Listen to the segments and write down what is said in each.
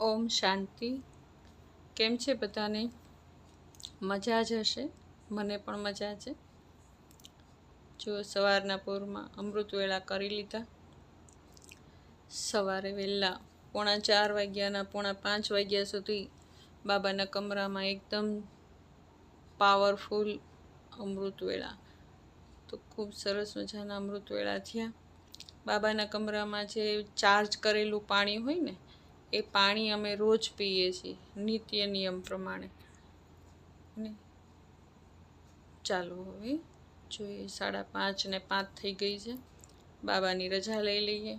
ઓમ શાંતિ. કેમ છે બધાને? મજા જ હશે. મને પણ મજા છે. જો સવારના પોરમાં અમૃત વેળા કરી લીધા. સવારે વહેલા 4:45 વાગ્યાના 4:45 વાગ્યા સુધી બાબાના કમરામાં એકદમ પાવરફુલ અમૃત વેળા. તો ખૂબ સરસ મજાના અમૃત વેળા થયા. બાબાના કમરામાં જે ચાર્જ કરેલું પાણી હોય ને, એ પાણી અમે રોજ પીએ છીએ નિત્ય નિયમ પ્રમાણે. ચાલો હવે જોઈએ, 5:30 ને 5 થઈ ગઈ છે. બાબાની રજા લઈ લઈએ.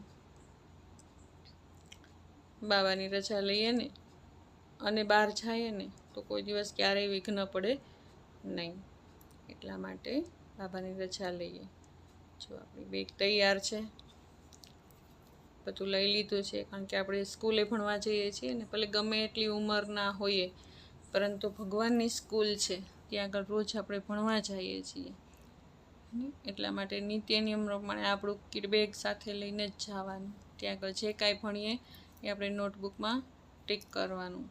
બાબાની રજા લઈએ ને અને બહાર જઈએ ને તો કોઈ દિવસ ક્યારેય વિઘ્ન પડે નહીં. એટલા માટે બાબાની રજા લઈએ. જો આપણી બેગ તૈયાર છે, બધું લઈ લીધું છે. કારણ કે આપણે સ્કૂલે ભણવા જઈએ છીએ ને, ભલે ગમે એટલી ઉંમરના હોઈએ, પરંતુ ભગવાનની સ્કૂલ છે, ત્યાં આગળ રોજ આપણે ભણવા જઈએ છીએ. એટલા માટે નિત્ય નિયમ પ્રમાણે આપણું કિટ બેગ સાથે લઈને જ જવાનું. ત્યાં આગળ જે કાંઈ ભણીએ એ આપણે નોટબુકમાં ટીક કરવાનું.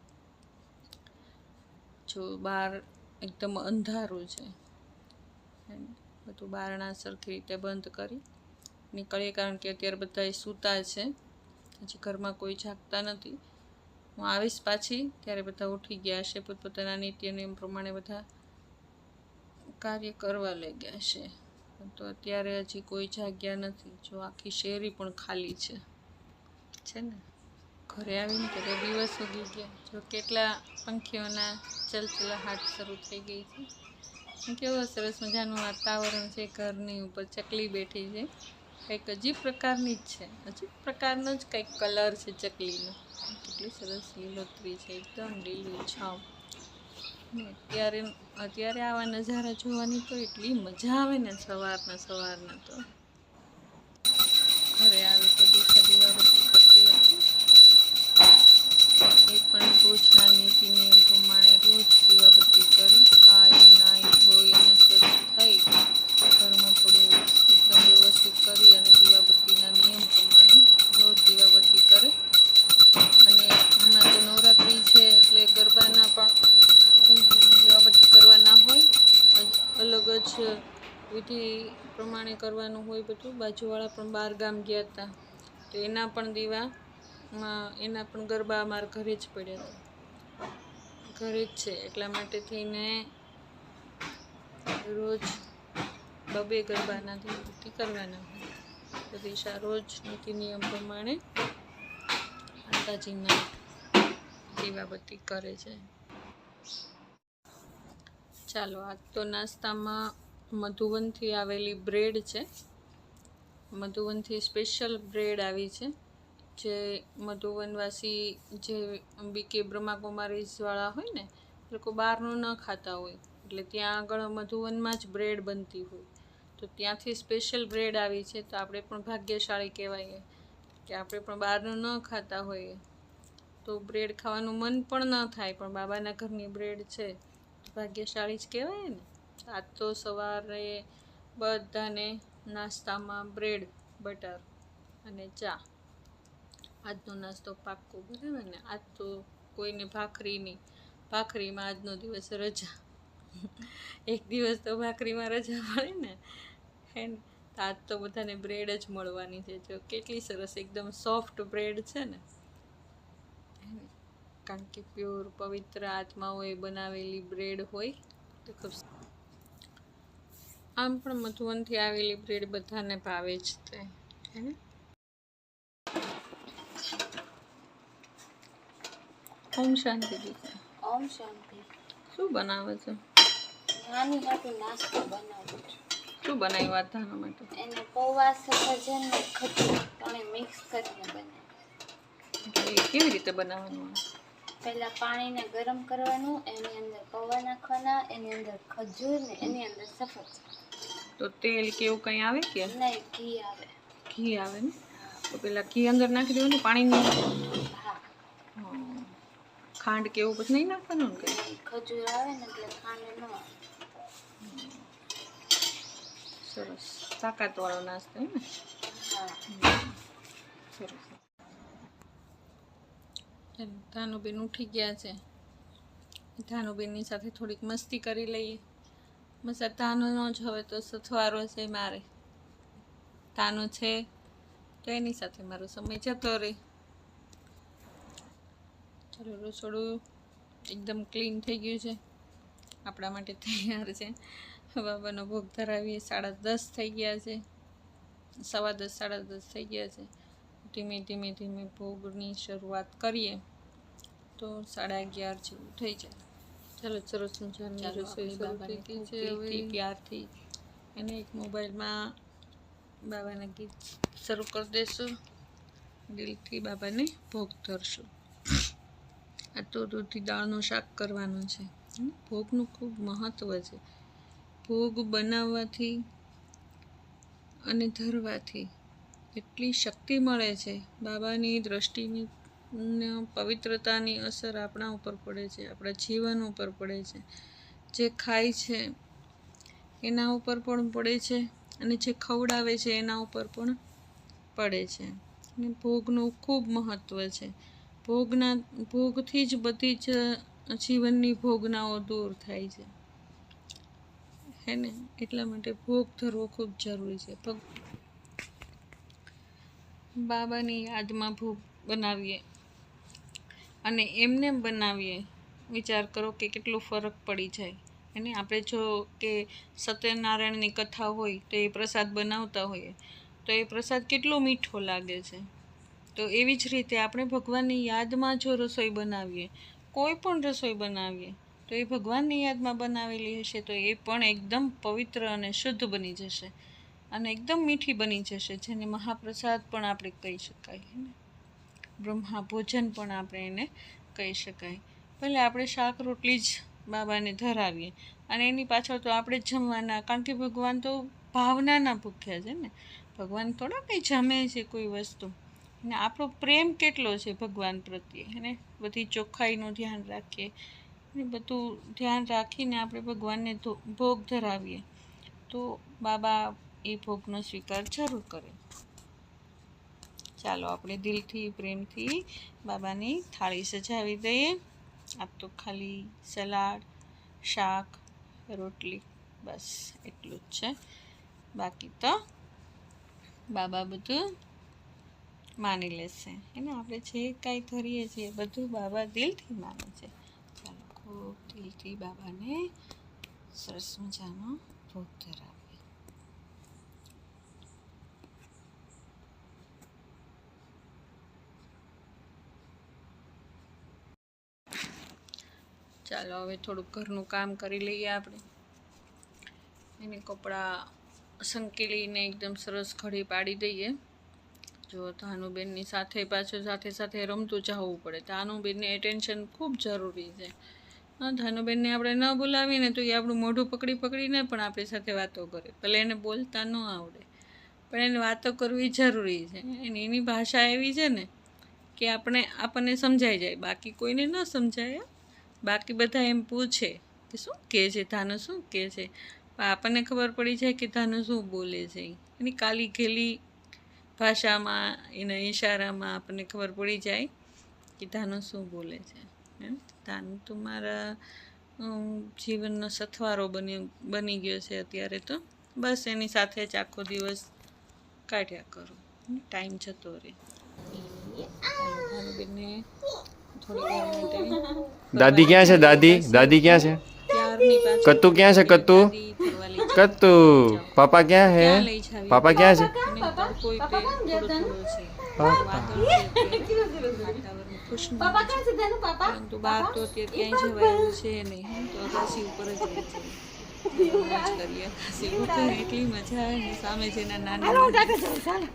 જો બહાર એકદમ અંધારું છે, બધું બારણા સરખી રીતે બંધ કરી નીકળીએ. કારણ કે અત્યારે બધા સૂતા છે, હજી ઘરમાં કોઈ જાગતા નથી. હું આવીશ પાછી ત્યારે બધા ઉઠી ગયા હશે, પોતપોતાના નિત્ય નિયમ પ્રમાણે બધા કાર્ય કરવા લાગ્યા છે. તો અત્યારે હજી કોઈ જાગ્યા નથી. જો આખી શેરી પણ ખાલી છે ને. ઘરે આવીને તો દિવસ ઉગી ગયા. જો કેટલા પંખીઓના ચલચલાહટ શરૂ થઈ ગઈ છે. કેવું સરસ મજાનું વાતાવરણ છે. ઘરની ઉપર ચકલી બેઠી છે. કંઈક અજીબ પ્રકારની જ છે, અજીબ પ્રકારનો જ કંઈક કલર છે ચકલીનો. કેટલી સરસ લીલોતરી છે, એકદમ લીલું છાવ. અત્યારે આવા નજારા જોવાની તો એટલી મજા આવે ને, સવારના તો. ઘરે આવી તો દીવાબત્તી કરતી હતી. એ પણ રોજના નીતિ નિયમ પ્રમાણે રોજ દીવાબત્તી કરી, કાયમ નાહી ધોઈ અને સ્વચ્છ થઈ ઘરમાં થોડું એકદમ વ્યવસ્થિત કરી અને દીવાબત્તીના નિયમ પ્રમાણે રોજ દીવાબત્તી કરે. અને હમણાં તો નવરાત્રિ છે એટલે ગરબાના પણ દીવાબત્તી કરવાના હોય, અલગ જ વિધિ પ્રમાણે કરવાનું હોય બધું. બાજુવાળા પણ બહાર ગામ ગયા હતા, તો એના પણ ગરબા અમારા ઘરે જ પડ્યા હતા. ઘરે જ છે એટલા માટે થઈને રોજ 2 ગરબાના દીવાબત્તી કરવાના હોય. તો દિશા રોજ નીતિ નિયમ પ્રમાણે માતાજીના દીવાબત્તી કરે છે. ચાલો, આજ તો નાસ્તામાં મધુવનથી આવેલી બ્રેડ છે. મધુવનથી સ્પેશિયલ બ્રેડ આવી છે. જે મધુવનવાસી જે બીકે બ્રહ્માકુમારીઝવાળા હોય ને, એ લોકો બહારનું ન ખાતા હોય, એટલે ત્યાં આગળ મધુવનમાં જ બ્રેડ બનતી હોય. તો ત્યાંથી સ્પેશિયલ બ્રેડ આવી છે. તો આપણે પણ ભાગ્યશાળી કહેવાય કે આપણે પણ બહારનું ન ખાતા હોઈએ. તો બ્રેડ ખાવાનું મન પણ ન થાય, પણ બાબાના ઘરની બ્રેડ છે તો ભાગ્યશાળી જ કહેવાય ને. આજ તો સવારે બધાને નાસ્તામાં બ્રેડ, બટર અને ચા. આજનો નાસ્તો પાક્કો, બરાબર ને. આજ તો કોઈને ભાખરીમાં આજનો દિવસ રજા. એક દિવસ તો ભાખરીમાં રજા મળે ને, હે ને. આજ તો બધાને બ્રેડ જ મળવાની છે. જો કેટલી સરસ એકદમ સોફ્ટ બ્રેડ છે ને, કારણ કે પ્યોર પવિત્ર આત્માઓએ બનાવેલી બ્રેડ હોય તો ખૂબ. આમ પણ મધુવનથી આવેલી બ્રેડ બધાને ભાવે જ તે, હે ને. ઓમ શાંતિ દીકરા. ઓમ શાંતિ. શું બનાવે છે? નાની હાટુ નાસ્તો બનાવું છું. શું બનાવ્યું આ ધાનો માટે? એને પૌવા, સફરજન ને ખજૂર ત્રણે મિક્સ કરીને બનાવ્યું. એ કેવી રીતે બનાવવાનું? પહેલા પાણીને ગરમ કરવાનું, એની અંદર પૌવા નાખવાના, એની અંદર ખજૂર ને એની અંદર સફરજન. તો તેલ કેવું કંઈ આવે કે નહીં? ઘી આવે. ઘી આવે ને? તો પેલા ઘી અંદર નાખી દેવાનું, પાણી નહીં? હા. ખાંડ કેવું પછી નહીં નાખવાનું ને? ખજૂર આવે ને એટલે ખાંડ ન આવે. સરસ, તાકાતવાળો નાસ્તો હે ને. હા. સરસ. ધાનુબેન ઉઠી ગયા છે. ધાનુબેનની સાથે થોડીક મસ્તી કરી લઈએ. બસ આ ધાનો જ હવે તો સથવારો છે મારે. ધાનો છે તો એની સાથે મારો સમય જતો રહે. ચાલો, રસોડું એકદમ ક્લીન થઈ ગયું છે, આપણા માટે તૈયાર છે. બાબાનો ભોગ ધરાવીએ. 10:30 થઈ ગયા છે, 10:15 10:30 થઈ ગયા છે. ધીમે ધીમે ધીમે ભોગની શરૂઆત કરીએ તો 11:30 જેવું થઈ જાય. ચાલો, સરસ મજાની રસોઈ શરૂ થઈ ગઈ છે. હવે પ્યારથી એને એક મોબાઈલમાં બાબાના ગીત શરૂ કરી દઈશું. દિલથી બાબાને ભોગ ધરશું. આ તો દૂધી દાળનું શાક કરવાનું છે. ભોગનું ખૂબ મહત્ત્વ છે. ભોગ બનાવવાથી અને ધરવાથી એટલી શક્તિ મળે છે. બાબાની દ્રષ્ટિની પવિત્રતાની અસર આપણા ઉપર પડે છે, આપણા જીવન ઉપર પડે છે. જે ખાય છે એના ઉપર પણ પડે છે અને જે ખવડાવે છે એના ઉપર પણ પડે છે. અને ભોગનું ખૂબ મહત્ત્વ છે. ભોગથી જ બધી જ જીવનની ભોગનાઓ દૂર થાય છે, હે ને? એટલા માટે ભોગ ધરવો ખૂબ જરૂરી છે. બાબાની યાદમાં ભોગ બનાવીએ અને એમને બનાવીએ, વિચાર કરો કે કેટલો ફરક પડી જાય. અને આપણે જો કે સત્યનારાયણની કથા હોય તો એ પ્રસાદ બનાવતા હોઈએ તો એ પ્રસાદ કેટલો મીઠો લાગે છે. તો એવી જ રીતે આપણે ભગવાનની યાદમાં જો રસોઈ બનાવીએ, કોઈ પણ રસોઈ બનાવીએ, તો એ ભગવાનની યાદમાં બનાવેલી હશે તો એ પણ એકદમ પવિત્ર અને શુદ્ધ બની જશે અને એકદમ મીઠી બની જશે, જેને મહાપ્રસાદ પણ આપણે કહી શકાય. બ્રહ્મા ભોજન પણ આપણે એને કહી શકાય. ભલે આપણે શાક રોટલી જ બાબાને ધરાવીએ અને એની પાછળ તો આપણે જ જમવાના, કારણ કે ભગવાન તો ભાવનાના ભૂખ્યા છે ને. ભગવાન થોડા કંઈ જમે છે કોઈ વસ્તુ. અને આપણો પ્રેમ કેટલો છે ભગવાન પ્રત્યે, અને બધી ચોખ્ખાઈનું ધ્યાન રાખીએ અને બધું ધ્યાન રાખીને આપણે ભગવાનને ભોગ ધરાવીએ તો બાબા એ ભોગનો સ્વીકાર જરૂર કરે. ચાલો, આપણે દિલથી પ્રેમથી બાબાની થાળી સજાવી દઈએ. આ તો ખાલી સલાડ, શાક, રોટલી, બસ એટલું જ છે. બાકી તો બાબા બધું માની લેશે. એને આપણે જે કાંઈ ધરીએ છીએ બધું બાબા દિલથી માને છે. ચાલો, ખૂબ દિલથી બાબાને સરસ મજાનો ભોગ ધરાવીએ. ચાલો, હવે થોડુંક ઘરનું કામ કરી લઈએ આપણે. એને કપડાં સંકેલીને એકદમ સરસ ઘડી પાડી દઈએ. જો ધાનુબેનની સાથે પાછું સાથે રમતું જવું પડે. ધાનુબેનને એટેન્શન ખૂબ જરૂરી છે. ધાનુબેનને આપણે ન બોલાવીએ ને તો એ આપણું મોઢું પકડીને પણ આપણી સાથે વાતો કરે. ભલે એને બોલતા ન આવડે પણ એને વાતો કરવી જરૂરી છે. એની ભાષા એવી છે ને કે આપણને સમજાઈ જાય, બાકી કોઈને ન સમજાય. બાકી બધા એમ પૂછે કે શું કહે છે ધાનુ, શું કહે છે, આપણને ખબર પડી જાય કે ધાનુ શું બોલે છે. એની કાલી ઘેલી ભાષામાં, એના ઈશારામાં આપણને ખબર પડી જાય કે ધાનુ શું બોલે છે. ધાનુ તો મારા જીવનનો સથવારો બની ગયો છે અત્યારે તો. બસ એની સાથે જ આખો દિવસ કાઢ્યા કરું, ટાઈમ જતો રહે. ધાનુબેનને દાદી ક્યાં છે? દાદી ક્યાં છે? કત્તુ ક્યાં છે? કત્તુ પાપા ક્યાં હે? પાપા ક્યાં છે? પરંતુ બહાર તો અત્યારે ક્યાંય જવાયું છે નહીં, તો અગાસી ઉપર જ એટલી મજા આવે ને. સામે જેના નાના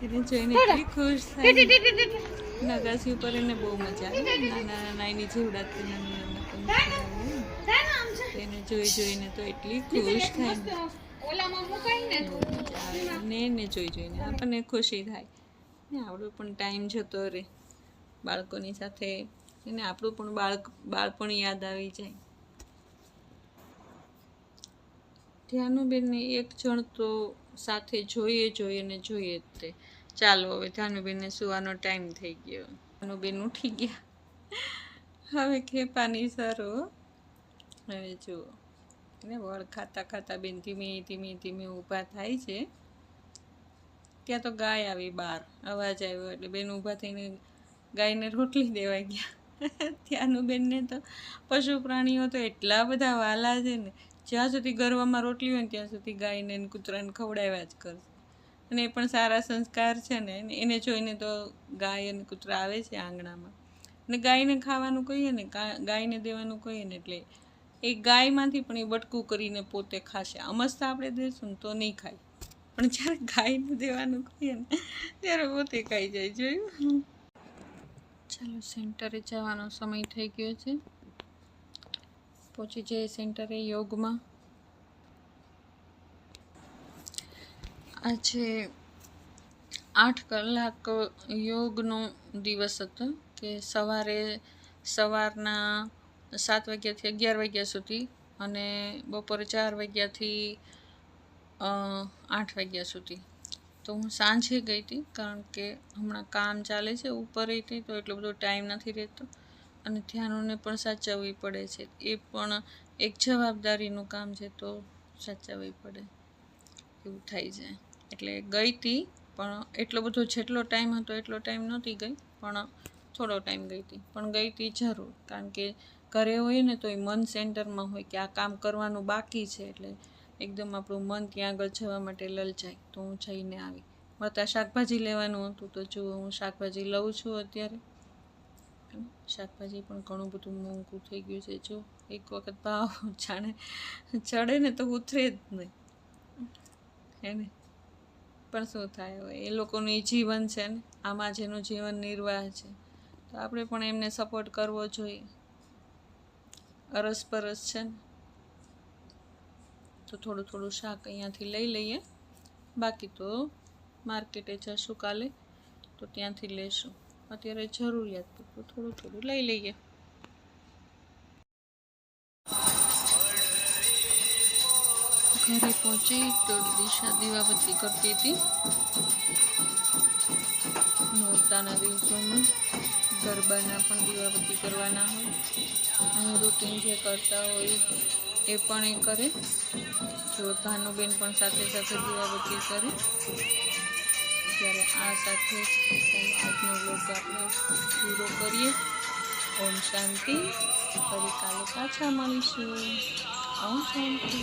એને જોઈને એટલી ખુશ થાય. અગાસી ઉપર એને બહુ મજા આવે. નાના એની જેવડા એને જોઈને તો એટલી ખુશ થાય ને. એને જોઈને આપણને ખુશી થાય ને. આપણો પણ ટાઈમ જતો રહે બાળકોની સાથે, એને આપણું પણ બાળપણ યાદ આવી જાય. ધાનુબેનને એક જણ તો સાથે જોઈએ જ તે. ચાલો, હવે ધાનુબેનને સુવાનો ટાઈમ થઈ ગયો. ધાનુબેન ઉઠી ગયા. હવે ખેપાની સારું. હવે જુઓ ને વળ ખાતા ખાતા બેન ધીમે ધીમે ધીમે ઊભા થાય છે. ત્યાં તો ગાય આવી બહાર, અવાજ આવ્યો એટલે બેન ઊભા થઈને ગાયને રોટલી દેવા ગયા. ત્યાંનું બેનને તો પશુ પ્રાણીઓ તો એટલા બધા વાલા છે ને, જ્યાં સુધી ગરવામાં રોટલી હોય ને ત્યાં સુધી ગાયને ને કૂતરાને ખવડાવ્યા જ કરશે. અને એ પણ સારા સંસ્કાર છે ને, એને જોઈને તો ગાય અને કૂતરા આવે છે આંગણામાં. અને ગાયને ખાવાનું કહીએ ને, ગાયને દેવાનું કહીએ ને એટલે એ ગાયમાંથી પણ એ બટકું કરીને પોતે ખાશે. અમસ્ત આપણે દઈશું ને તો નહીં ખાય, પણ જ્યારે ગાયને દેવાનું કહીએ ને ત્યારે પોતે ખાઈ જાય. જોયું? ચાલો સેન્ટરે જવાનો સમય થઈ ગયો છે. પહોંચી જઈએ સેન્ટરે યોગમાં. આજે 8 કલાક યોગનો દિવસ હતો કે સવારના 7 વાગ્યાથી 11 વાગ્યા સુધી અને બપોરે 4 વાગ્યાથી 8 વાગ્યા સુધી. તો હું સાંજે ગઈ હતી કારણ કે હમણાં કામ ચાલે છે ઉપર હતી, તો એટલો બધો ટાઈમ નથી રહેતો અને ધ્યાનોને પણ સાચવવી પડે છે. એ પણ એક જવાબદારીનું કામ છે, તો સાચવવી પડે એવું થાય છે. એટલે ગઈ હતી, પણ એટલો બધો જેટલો ટાઈમ હતો એટલો ટાઈમ નહોતી ગઈ, પણ થોડો ટાઈમ ગઈ હતી. પણ ગઈ હતી જરૂર, કારણ કે ઘરે હોય ને તો એ મન સેન્ટરમાં હોય કે આ કામ કરવાનું બાકી છે, એટલે એકદમ આપણું મન ત્યાં આગળ જવા માટે લલચાય. તો હું જઈને આવી. મારે શાકભાજી લેવાનું હતું, તો જુઓ હું શાકભાજી લઉં છું અત્યારે. શાકભાજી પણ ઘણું બધું મોંઘું થઈ ગયું છે. જો એક વખત ભાવ જાણે ચડે ને તો ઉતરે જ નહીં, હે ને? પણ શું થાય, હોય એ લોકોનું એ જીવન છે ને, આમાં જેનું જીવન નિર્વાહ છે, તો આપણે પણ એમને સપોર્ટ કરવો જોઈએ. અરસપરસ છે ને, તો થોડું થોડું શાક અહીંયાથી લઈ લઈએ. બાકી તો માર્કેટે જશું કાલે, તો ત્યાંથી લેશું. અત્યારે જરૂરિયાત પૂરતું થોડું થોડું લઈ લઈએ. ઘરે પહોંચી તો દિશા દીવાબત્તી કરતી હતી. નોરતાના દિવસોમાં ગરબાના પણ દીવાબત્તી કરવાના હોય, અને રૂટીન જે કરતા હોય એ પણ એ કરે. જો ભાનુબેન પણ સાથે સાથે દીવાબત્તી કરે. ત્યારે આ સાથે જ આજનો વ્લોગ આપણે પૂરો કરીએ. ઓમ શાંતિ. ફરી કાલે પાછા મળીશું. ઓમ શાંતિ.